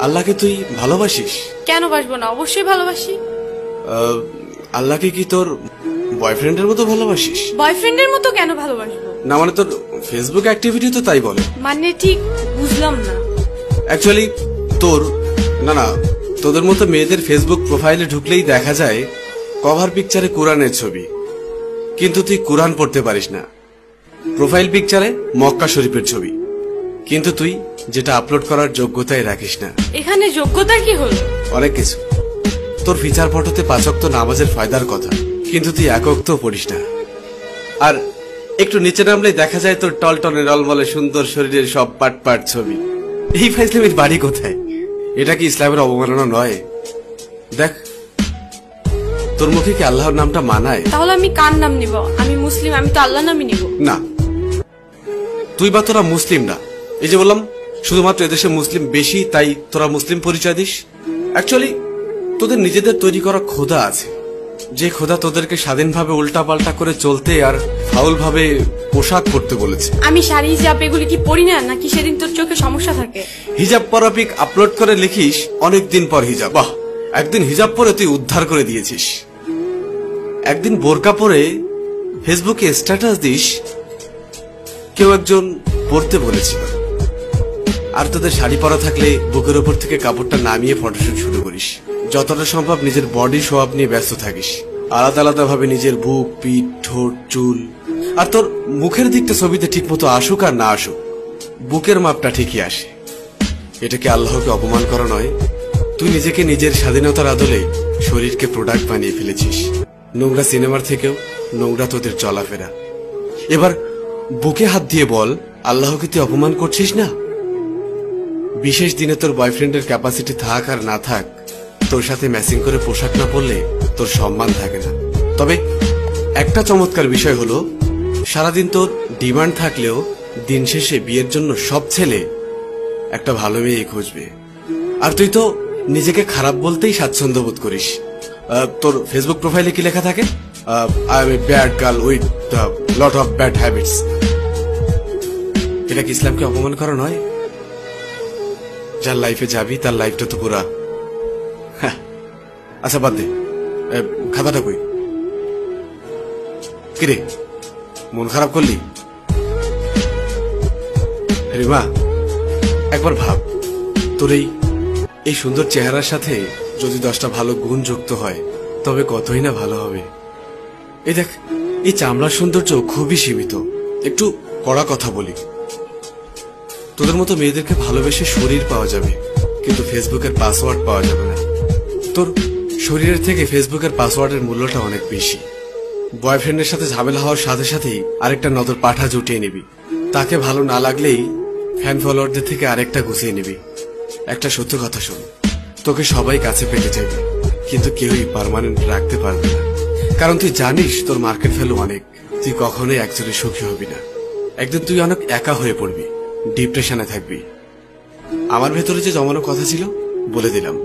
আল্লাহকে তুই ভালোবাসিস? কেন বাসবো না, অবশ্যই ভালোবাসি। আল্লাহকে কি তোর বয়ফ্রেন্ডের মতো ভালোবাসিস? বয়ফ্রেন্ডের মতো কেন ভালোবাসবো? না মানে তোর ফেসবুক অ্যাক্টিভিটি তো তাই বলে। মানে ঠিক বুঝলাম না। অ্যাকচুয়ালি তোর না তোদের মতো মেয়েদের ফেসবুক প্রোফাইলে ঢুকলেই দেখা যায় কভার পিকচারে কোরআনের ছবি, কিন্তু তুই কোরআন পড়তে পারিস না। প্রোফাইল পিকচারে মক্কা শরীফের ছবি, কিন্তু তুই যেটা আপলোড করার যোগ্যতাই রাখিস না। এখানে যোগ্যতা কি হলো? অনেক কিছু। তোর ফিচার ফটোতে 5 ওয়াক্ত নামাজের ফায়দার কথা, কিন্তু তুই 1 ওয়াক্তও পড়িস না। আর একটু নিচে নামলেই দেখা যায় তোর টলটনে রলমলে সুন্দর শরীরের সব পাট পাট ছবি। এই ফাইজলামের বাড়ি কোথায়? এটা কি ইসলামের অবমাননা নয়? দেখ, তোর মুখে কি আল্লাহর নামটা মানায়? তাহলে আমি কার নাম নিব? আমি মুসলিম, আমি তো আল্লাহর নামই নিব। না, তুই বা তোরা মুসলিম না। এই যে বললাম শুধুমাত্র এদেশে মুসলিম বেশি, তাই তোরা মুসলিম পরিচয় দিস। অ্যাকচুয়ালি তোদের নিজেদের তৈরি করা খোদা আছে, যে খোদা তোদেরকে স্বাধীনভাবে উল্টা পাল্টা করে চলতে আর ফাউল ভাবে পোশাক পরতে বলেছে। আমি শাড়ি হিজাব এগুলি কি পরি না, নাকি সেদিন তোর চোখে সমস্যা থাকে? হিজাব পরা পিক আপলোড করে লিখিস অনেকদিন পর হিজাব। বাহ, একদিন হিজাব পরে তুই উদ্ধার করে দিয়েছিস। একদিন বোরকা পরে ফেসবুকে স্ট্যাটাস দিস কেউ একজন পড়তে বলেছিল। আর তোদের শাড়ি পরা থাকলে বুকের ওপর থেকে কাপড়টা নামিয়ে ফটোশুট শুরু করিস। যতটা সম্ভব নিজের বডি শো আপ নিয়ে ব্যস্ত থাকিস, আলাদা আলাদা ভাবে নিজের বুক, পিঠ, ঠোঁট, চুল। আর তোর মুখের দিকটা ছবিতে ঠিক মতো আসুক আর না আসুক, বুকের মাপটা ঠিকই আসে। এটা কি আল্লাহকে অপমান করা নয়? তুই নিজেকে নিজের স্বাধীনতার আদলে শরীরকে প্রোডাক্ট বানিয়ে ফেলেছিস। নোংরা সিনেমার থেকেও নোংরা তোদের চলাফেরা। এবার বুকে হাত দিয়ে বল, আল্লাহকে তুই অপমান করছিস না? বিশেষ দিনে তোর বয়ফ্রেন্ডের ক্যাপাসিটি থাক আর না থাক, তোর সাথে ম্যাচিং করে পোশাক না পরলে তোর সম্মান থাকে না। তবে একটা চমৎকার বিষয় হলো, সারাদিন তোর ডিমান্ড থাকলেও দিন শেষে বিয়ের জন্য সব ছেলে একটা ভালো মেয়ে খুঁজবে। আর তুই তো নিজেকে খারাপ বলতেই স্বাচ্ছন্দ্য বোধ করিস। তোর ফেসবুক প্রোফাইলে কি লেখা থাকে? I M a bad girl with lot of bad habits. এটা কি ইসলামকে অপমান করা নয়? যার লাইফে যাবি তার লাইফটা তো পুরা। আচ্ছা বাদ দে, খাতাটা কই? কিরে, মন খারাপ করলি? রিমা, একবার ভাব, তোর এই সুন্দর চেহারার সাথে যদি 10টা ভালো গুণ যুক্ত হয় তবে কতই না ভালো হবে। এই দেখ, এই চামড়ার সৌন্দর্য খুবই সীমিত। একটু কড়া কথা বলি, তোদের মতো মেয়েদেরকে ভালোবেসে শরীর পাওয়া যাবে, কিন্তু ফেসবুকের পাসওয়ার্ড পাওয়া যাবে না। তোর শরীরের থেকে ফেসবুকের পাসওয়ার্ডের মূল্যটা অনেক বেশি। বয়ফ্রেন্ডের সাথে ঝামেলা হওয়ার সাথে সাথেই আরেকটা নজর পাঠা জুটিয়ে নিবি। তাকে ভালো না লাগলেই ফ্যান ফলোয়ারদের থেকে আরেকটা গুছিয়ে নিবি। একটা সত্য কথা শোন, তোকে সবাই কাছে পেতে চাইবে, কিন্তু কেউই পার্মানেন্ট রাখতে পারবে না। কারণ তুই জানিস তোর মার্কেট ভ্যালু অনেক। তুই কখনোই একচুয়ালি সুখী হবি না। একদিন তুই অনেক একা হয়ে পড়বি, ডিপ্রেশনে থাকবি। আমার ভেতরে যে জমানো কথা ছিল বলে দিলাম।